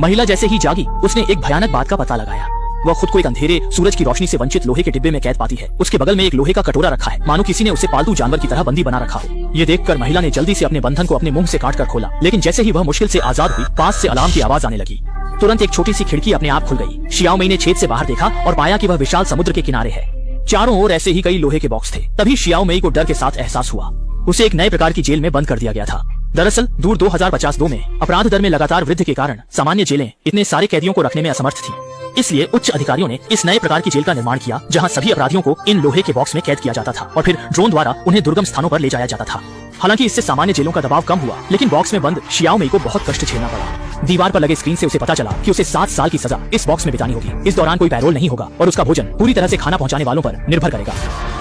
महिला जैसे ही जागी उसने एक भयानक बात का पता लगाया। वह खुद को एक अंधेरे सूरज की रोशनी से वंचित लोहे के डिब्बे में कैद पाती है। उसके बगल में एक लोहे का कटोरा रखा है, मानो किसी ने उसे पालतू जानवर की तरह बंदी बना रखा हो। ये देखकर महिला ने जल्दी से अपने बंधन को अपने मुंह से काट कर खोला, लेकिन जैसे ही वह मुश्किल से आजाद हुई, पास से अलार्म की आवाज आने लगी। तुरंत एक छोटी सी खिड़की अपने आप खुल गई। शियाओ मई ने छेद से बाहर देखा और पाया कि वह विशाल समुद्र के किनारे है। चारों ओर ऐसे ही कई लोहे के बॉक्स थे। तभी शियाओ मई को डर के साथ एहसास हुआ। उसे एक नए प्रकार की जेल में बंद कर दिया गया था। दरअसल दूर 2052 में अपराध दर में लगातार वृद्धि के कारण सामान्य जेलें इतने सारे कैदियों को रखने में असमर्थ थी। इसलिए उच्च अधिकारियों ने इस नए प्रकार की जेल का निर्माण किया, जहां सभी अपराधियों को इन लोहे के बॉक्स में कैद किया जाता था और फिर ड्रोन द्वारा उन्हें दुर्गम स्थानों पर ले जाया जाता था। हालांकि इससे सामान्य जेलों का दबाव कम हुआ, लेकिन बॉक्स में बंद शियाओ मई को बहुत कष्ट झेलना पड़ा। दीवार पर लगे स्क्रीन से उसे पता चला कि उसे 7 साल की सजा इस बॉक्स में बितानी होगी। इस दौरान कोई पैरोल नहीं होगा और उसका भोजन पूरी तरह से खाना पहुंचाने वालों पर निर्भर करेगा।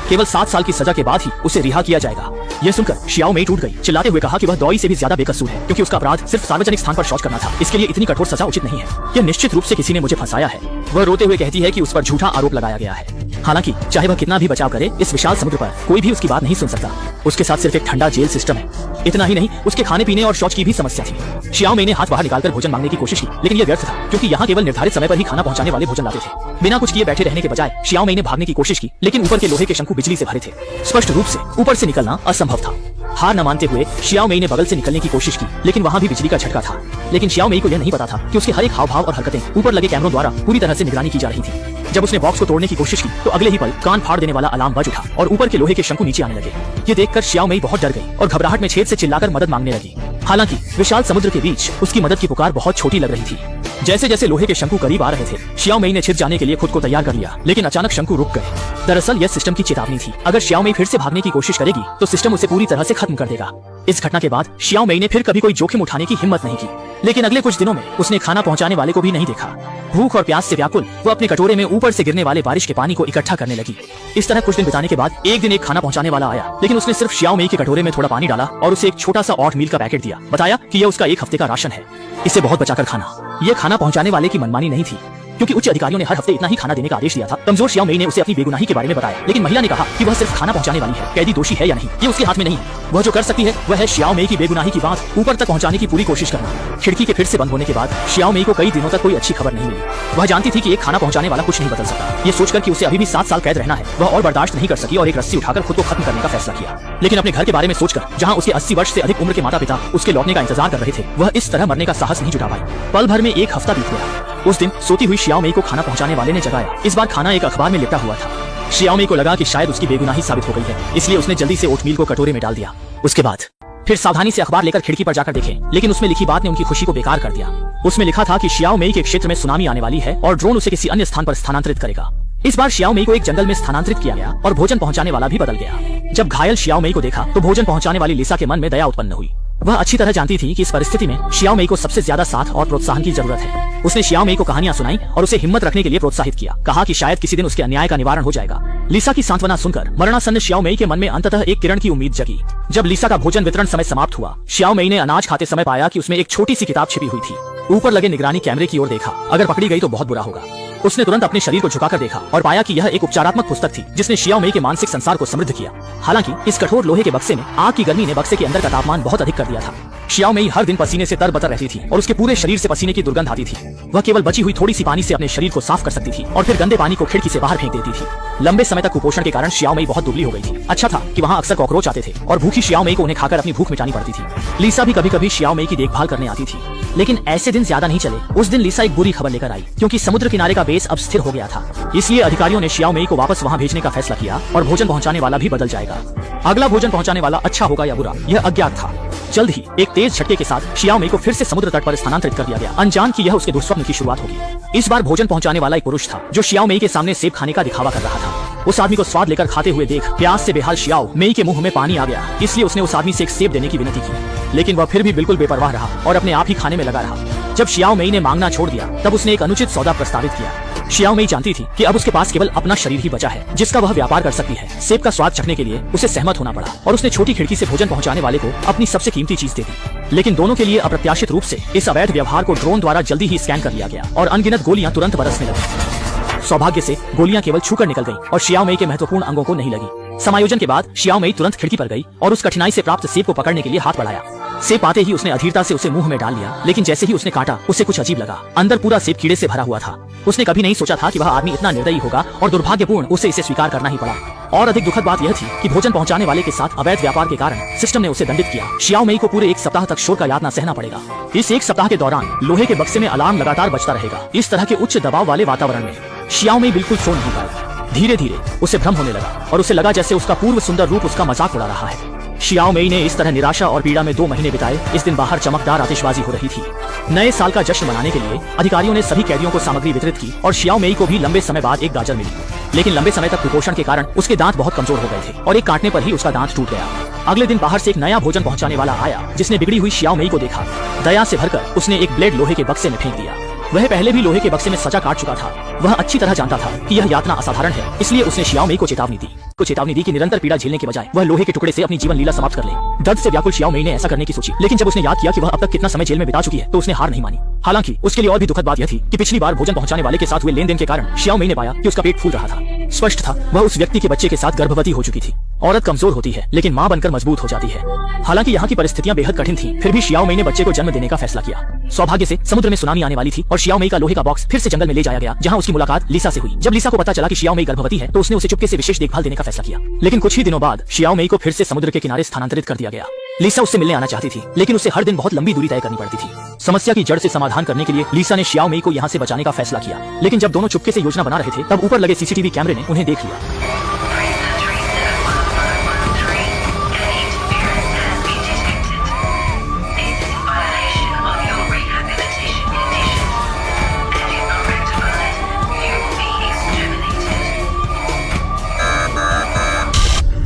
केवल 7 साल की सजा के बाद ही उसे रिहा किया जाएगा। यह सुनकर शियाओ मई टूट गई, चिल्लाते हुए कहा कि वह दौई से भी ज्यादा बेकसूर है, क्योंकि उसका अपराध सिर्फ सार्वजनिक स्थान पर शौच करना था। इसके लिए इतनी कठोर सजा उचित नहीं है। यह निश्चित रूप से किसी ने मुझे फंसाया है। वह रोते हुए कहती है कि उस पर झूठा आरोप लगाया गया है। हालांकि चाहे वह कितना भी बचाव करे, इस विशाल समुद्र पर कोई भी उसकी बात नहीं सुन सकता। उसके साथ सिर्फ एक ठंडा जेल सिस्टम है। इतना ही नहीं, उसके खाने पीने और शौच की भी समस्या थी। शियाओ मई ने हाथ बाहर निकालकर भोजन मांगने की कोशिश की, लेकिन यह व्यर्थ था, क्योंकि यहाँ केवल निर्धारित समय पर ही खाना पहुंचाने वाले भोजन लाते थे। बिना कुछ किए बैठे रहने के बजाय शियाओ मई ने भागने की कोशिश की, लेकिन ऊपर के लोहे के शंकु बिजली से भरे थे। स्पष्ट रूप से ऊपर से निकलना असंभव था। हार न मानते हुए शियाओ मई ने बगल से निकलने की कोशिश की, लेकिन वहाँ भी बिजली का झटका था। लेकिन शियाओ मई को यह नहीं पता था कि उसके हर एक हाव भाव और हरकतें ऊपर लगे कैमरों द्वारा पूरी तरह से निगरानी की जा रही थी। जब उसने बॉक्स को तोड़ने की कोशिश की, तो अगले ही पल कान फाड़ देने वाला अलार्म बज उठा और ऊपर के लोहे के शंकु नीचे आने लगे। ये देखकर शियाओ मई बहुत डर गई और घबराहट में छेद से चिल्लाकर मदद मांगने लगी। हालांकि विशाल समुद्र के बीच उसकी मदद की पुकार बहुत छोटी लग रही थी। जैसे जैसे लोहे के शंकु करीब आ रहे थे, शियाओ मई ने छिप जाने के लिए खुद को तैयार कर लिया, लेकिन अचानक शंकु रुक गए। दरअसल यह सिस्टम की चेतावनी थी। अगर शियाओ मई फिर से भागने की कोशिश करेगी, तो सिस्टम उसे पूरी तरह से खत्म कर देगा। इस घटना के बाद शियाओ मई ने फिर कभी कोई जोखिम उठाने की हिम्मत नहीं की। लेकिन अगले कुछ दिनों में उसने खाना पहुंचाने वाले को भी नहीं देखा। भूख और प्यास से व्याकुल वो अपने कटोरे में ऊपर से गिरने वाले बारिश के पानी को इकट्ठा करने लगी। इस तरह कुछ दिन बिताने के बाद एक दिन एक खाना पहुंचाने वाला आया, लेकिन उसने सिर्फ शियाओ मई के कटोरे में थोड़ा पानी डाला और उसे एक छोटा सा ओट मील का पैकेट दिया। बताया कि यह उसका 1 हफ्ते का राशन है, इसे बहुत बचाकर खाना। यह खाना पहुंचाने वाले की मनमानी नहीं थी, क्योंकि उच्च अधिकारियों ने हर हफ्ते इतना ही खाना देने का आदेश दिया था। कमजोर शियाओ मई ने उसे अपनी बेगुनाही के बारे में बताया, लेकिन महिला ने कहा कि वह सिर्फ खाना पहुंचाने वाली है, कैदी दोषी है या नहीं ये उसके हाथ में नहीं है। वह जो कर सकती है वह है शियाओ मई की बेगुनाही की बात ऊपर तक पहुंचाने की पूरी कोशिश करना। खिड़की के फिर से बंद होने के बाद शियाओ मई को कई दिनों तक कोई अच्छी खबर नहीं मिली। वह जानती थी कि एक खाना पहुंचाने वाला कुछ नहीं बदल सकता। ये सोचकर कि उसे अभी भी 7 साल कैद रहना है, वह और बर्दाश्त नहीं कर सकी और एक रस्सी उठाकर खुद को खत्म करने का फैसला किया। लेकिन अपने घर के बारे में सोचकर, जहाँ उसके 80 वर्ष से अधिक उम्र के माता पिता उसके लौटने का इंतजार कर रहे थे, वह इस तरह मरने का साहस नहीं जुटा पाई। पल भर में 1 हफ्ता बीत गया। उस दिन सोती हुई शियाओ मई को खाना पहुंचाने वाले ने जगाया। इस बार खाना एक अखबार में लिपटा हुआ था। शियाओ मई को लगा कि शायद उसकी बेगुनाही साबित हो गई है, इसलिए उसने जल्दी से ओटमील को कटोरे में डाल दिया। उसके बाद फिर सावधानी से अखबार लेकर खिड़की पर जाकर देखे, लेकिन उसमें लिखी बात ने उनकी खुशी को बेकार कर दिया। उसमें लिखा था कि शियाओ मई के क्षेत्र में सुनामी आने वाली है और ड्रोन उसे किसी अन्य स्थान पर स्थानांतरित करेगा। इस बार शियाओ मई को एक जंगल में स्थानांतरित किया गया और भोजन पहुंचाने वाला भी बदल गया। जब घायल शियाओ मई को देखा, तो भोजन पहुंचाने वाली लिसा के मन में दया उत्पन्न हुई। वह अच्छी तरह जानती थी कि इस परिस्थिति में शियाओ मई को सबसे ज्यादा साथ और प्रोत्साहन की जरूरत है। उसने शियाओ मई को कहानियां सुनाई और उसे हिम्मत रखने के लिए प्रोत्साहित किया। कहा कि शायद किसी दिन उसके अन्याय का निवारण हो जाएगा। लिसा की सांत्वना सुनकर मरणासन्न शियाओ मई के मन में अंततः एक किरण की उम्मीद जगी। जब लिसा का भोजन वितरण समय समाप्त हुआ, शियाओ मई ने अनाज खाते समय पाया कि उसमें एक छोटी सी किताब छिपी हुई थी। ऊपर लगे निगरानी कैमरे की ओर देखा। अगर पकड़ी गई तो बहुत बुरा होगा। उसने तुरंत अपने शरीर को झुकाकर देखा और पाया कि यह एक उपचारात्मक पुस्तक थी, जिसने शियाओ मई के मानसिक संसार को समृद्ध किया। हालांकि इस कठोर लोहे के बक्से में आग की गर्मी ने बक्से के अंदर का तापमान बहुत अधिक कर दिया था। शियाओ मई हर दिन पसीने से तरबतर रहती थी और उसके पूरे शरीर से पसीने की दुर्गंध आती थी। वह केवल बची हुई थोड़ी सी पानी से अपने शरीर को साफ कर सकती थी और फिर गंदे पानी को खिड़की से बाहर फेंक देती थी। लंबे समय तक कुपोषण के कारण शियाओ मई बहुत दुबली हो गई थी। अच्छा था कि वहाँ अक्सर कॉकरोच आते थे और भूखी शियाओ मई को उन्हें खाकर अपनी भूख मिटानी पड़ती थी। लिसा भी कभी कभी शियाओ मई की देखभाल करने आती थी, लेकिन ऐसे दिन ज्यादा नहीं चले। उस दिन लिसा एक बुरी खबर लेकर आई, क्योंकि समुद्र किनारे का बेस अब स्थिर हो गया था। इसलिए अधिकारियों ने शियाओ मई को वापस वहाँ भेजने का फैसला किया और भोजन पहुँचाने वाला भी बदल जाएगा। अगला भोजन पहुँचाने वाला अच्छा होगा या बुरा, यह अज्ञात था। जल्द ही एक तेज झटके के साथ शियाओ मई को फिर से समुद्र तट पर स्थानांतरित कर दिया गया, अनजान कि यह उसके दुष्स्वप्न की शुरुआत होगी। इस बार भोजन पहुंचाने वाला एक पुरुष था, जो शियाओ मई के सामने सेब खाने का दिखावा कर रहा था। उस आदमी को स्वाद लेकर खाते हुए देख प्यास से बेहाल शियाओ मई के मुंह में पानी आ गया। इसलिए उसने उस आदमी से एक सेब देने की विनती की, लेकिन वह फिर भी बिल्कुल बेपरवाह रहा और अपने आप ही खाने में लगा रहा। जब शियाओ मई ने मांगना छोड़ दिया, तब उसने एक अनुचित सौदा प्रस्तावित किया। शियाओ मई जानती थी कि अब उसके पास केवल अपना शरीर ही बचा है, जिसका वह व्यापार कर सकती है। सेब का स्वाद चखने के लिए उसे सहमत होना पड़ा और उसने छोटी खिड़की से भोजन पहुंचाने वाले को अपनी सबसे कीमती चीज दे दी। लेकिन दोनों के लिए अप्रत्याशित रूप से इस अवैध व्यवहार को ड्रोन द्वारा जल्दी ही स्कैन कर लिया गया और अनगिनत गोलियां तुरंत बरसने लगी। सौभाग्य से गोलियां केवल छूकर निकल गईं और शियाओ मई के महत्वपूर्ण अंगों को नहीं लगी। समायोजन के बाद शियाओ मई तुरंत खिड़की पर गई और उस कठिनाई से प्राप्त सेब को पकड़ने के लिए हाथ बढ़ाया। सेब पाते ही उसने अधीरता से उसे मुंह में डाल लिया, लेकिन जैसे ही उसने काटा उसे कुछ अजीब लगा। अंदर पूरा सेब कीड़े से भरा हुआ था। उसने कभी नहीं सोचा था कि वह आदमी इतना निर्दयी होगा और दुर्भाग्यपूर्ण उसे इसे स्वीकार करना ही पड़ा। और अधिक दुखद बात यह थी कि भोजन पहुंचाने वाले के साथ अवैध व्यापार के कारण सिस्टम ने उसे दंडित किया। शियाओ मेई को पूरे 1 सप्ताह तक शोर का यातना सहना पड़ेगा। इस 1 सप्ताह के दौरान लोहे के बक्से में अलार्म लगातार बजता रहेगा। इस तरह के उच्च दबाव वाले वातावरण में शियाओ मेई बिल्कुल सो नहीं पाई। धीरे धीरे उसे भ्रम होने लगा और उसे लगा जैसे उसका पूर्व सुंदर रूप उसका मजाक उड़ा रहा है। शियाओ मेई ने इस तरह निराशा और पीड़ा में 2 महीने बिताए। इस दिन बाहर चमकदार आतिशबाजी हो रही थी। नए साल का जश्न मनाने के लिए अधिकारियों ने सभी कैदियों को सामग्री वितरित की और शियाओ मेई को भी लंबे समय बाद एक गाजर मिली। लेकिन लंबे समय तक कुपोषण के कारण उसके दांत बहुत कमजोर हो गए थे और एक काटने पर ही उसका दांत टूट गया। अगले दिन बाहर से एक नया भोजन पहुंचाने वाला आया, जिसने बिगड़ी हुई शियाओ मेई को देखा। दया से भरकर उसने एक ब्लेड लोहे के बक्से में फेंक दिया। वह पहले भी लोहे के बक्से में सजा काट चुका था। वह अच्छी तरह जानता था कि यह यातना असाधारण है, इसलिए उसने शियाओ मेई को चेतावनी दी कि निरंतर पीड़ा झेलने के बजाय वह लोहे के टुकड़े से अपनी जीवन लीला समाप्त कर ले। दर्द से व्याकुल शियाओ मेई ने ऐसा करने की सोची, लेकिन जब उसने याद किया कि वह अब तक कितना समय जेल में बिता चुकी है तो उसने हार नहीं मानी। हालांकि उसके लिए और भी दुखद बात यह थी कि पिछली बार भोजन पहुंचाने वाले के साथ हुए लेनदेन के कारण शियाओ मेई ने पाया कि उसका पेट फूल रहा था। स्पष्ट था वह उस व्यक्ति के बच्चे के साथ गर्भवती हो चुकी थी। औरत कमजोर होती है लेकिन मां बनकर मजबूत हो जाती है। हालांकि यहाँ की परिस्थितियां बेहद कठिन थीं, फिर भी शियाओ मेई ने बच्चे को जन्म देने का फैसला किया। सौभाग्य से समुद्र में सुनामी आने वाली थी और शियाओ मेई का लोहे का बॉक्स फिर से जंगल में ले जाया गया, जहां उसकी मुलाकात लिसा से हुई। जब लिसा को पता चला कि शियाओ मेई गर्भवती है तो उसने उसे चुपके से विशेष देखभाल देने का फैसला किया। लेकिन कुछ ही दिनों बाद शियाओ मेई को फिर से समुद्र के किनारे स्थानांतरित कर दिया गया। लिसा उससे मिलने आना चाहती थी, लेकिन उसे हर दिन बहुत लंबी दूरी तय करनी पड़ती थी। समस्या की जड़ से समाधान करने के लिए लिसा ने शियाओ मेई को यहाँ से बचाने का फैसला किया। लेकिन जब दोनों चुपके से योजना बना रहे थे तब ऊपर लगे सीसीटीवी कैमरे ने उन्हें देख लिया।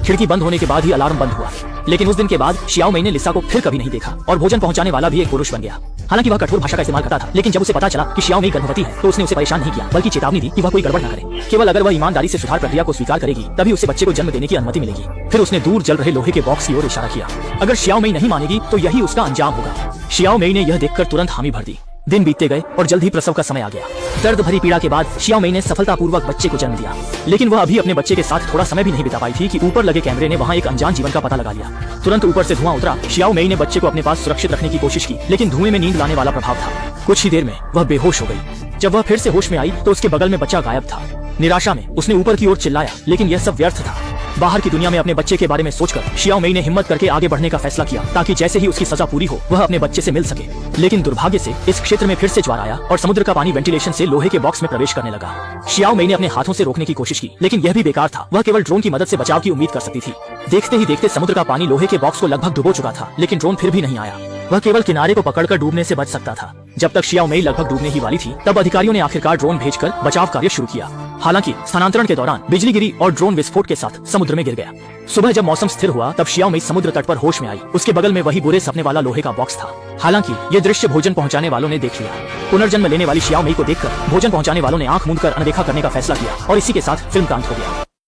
खिड़की बंद होने के बाद ही अलार्म बंद हुआ। लेकिन उस दिन के बाद शियाओ मेई ने लिसा को फिर कभी नहीं देखा और भोजन पहुंचाने वाला भी एक पुरुष बन गया। हालांकि वह कठोर भाषा का इस्तेमाल करता था, लेकिन जब उसे पता चला कि शियाओ मेई गर्भवती है तो उसने उसे परेशान नहीं किया, बल्कि चेतावनी दी कि वह कोई गड़बड़ न करे। केवल अगर वह ईमानदारी से सुधार प्रक्रिया को स्वीकार करेगी तभी उसे बच्चे को जन्म देने की अनुमति मिलेगी। फिर उसने दूर जल रहे लोहे के बॉक्स की ओर इशारा किया। अगर शियाओ मेई नहीं मानेगी तो यही उसका अंजाम होगा। शियाओ मेई ने यह देखकर तुरंत हामी भर दी। दिन बीतते गए और जल्द ही प्रसव का समय आ गया। दर्द भरी पीड़ा के बाद शियाओ मेई ने सफलतापूर्वक बच्चे को जन्म दिया। लेकिन वह अभी अपने बच्चे के साथ थोड़ा समय भी नहीं बिता पाई थी कि ऊपर लगे कैमरे ने वहां एक अनजान जीवन का पता लगा लिया। तुरंत ऊपर से धुआं उतरा। शियाओ मेई ने बच्चे को अपने पास सुरक्षित रखने की कोशिश की, लेकिन धुएं में नींद लाने वाला प्रभाव था। कुछ ही देर में वह बेहोश हो गई। जब वह फिर से होश में आई तो उसके बगल में बच्चा गायब था। निराशा में उसने ऊपर की ओर चिल्लाया, लेकिन यह सब व्यर्थ था। बाहर की दुनिया में अपने बच्चे के बारे में सोचकर शियाओ मेई ने हिम्मत करके आगे बढ़ने का फैसला किया, ताकि जैसे ही उसकी सजा पूरी हो वह अपने बच्चे से मिल सके। लेकिन दुर्भाग्य से इस क्षेत्र में फिर से ज्वार आया और समुद्र का पानी वेंटिलेशन से लोहे के बॉक्स में प्रवेश करने लगा। शियाओ मेई ने अपने हाथों से रोकने की कोशिश की, लेकिन यह भी बेकार था। वह केवल ड्रोन की मदद से बचाव की उम्मीद कर सकती थी। देखते ही देखते समुद्र का पानी लोहे के बॉक्स को लगभग डुबो चुका था, लेकिन ड्रोन फिर भी नहीं आया। वह केवल किनारे को पकड़कर डूबने से बच सकता था। जब तक शियाओ मेई लगभग डूबने ही वाली थी, तब अधिकारियों ने आखिरकार ड्रोन भेजकर बचाव कार्य शुरू किया। हालांकि स्थानांतरण के दौरान बिजली गिरी और ड्रोन विस्फोट के साथ समुद्र में गिर गया। सुबह जब मौसम स्थिर हुआ तब शियाओ मेई समुद्र तट पर होश में आई। उसके बगल में वही बुरे सपने वाला लोहे का बॉक्स था। हालांकि ये दृश्य भोजन पहुंचाने वालों ने देख लिया। पुनर्जन्म लेने वाली शियाओ मेई को देखकर भोजन पहुंचाने वालों ने आंख मूंदकर अनदेखा करने का फैसला किया और इसी के साथ फिल्म का अंत हो गया।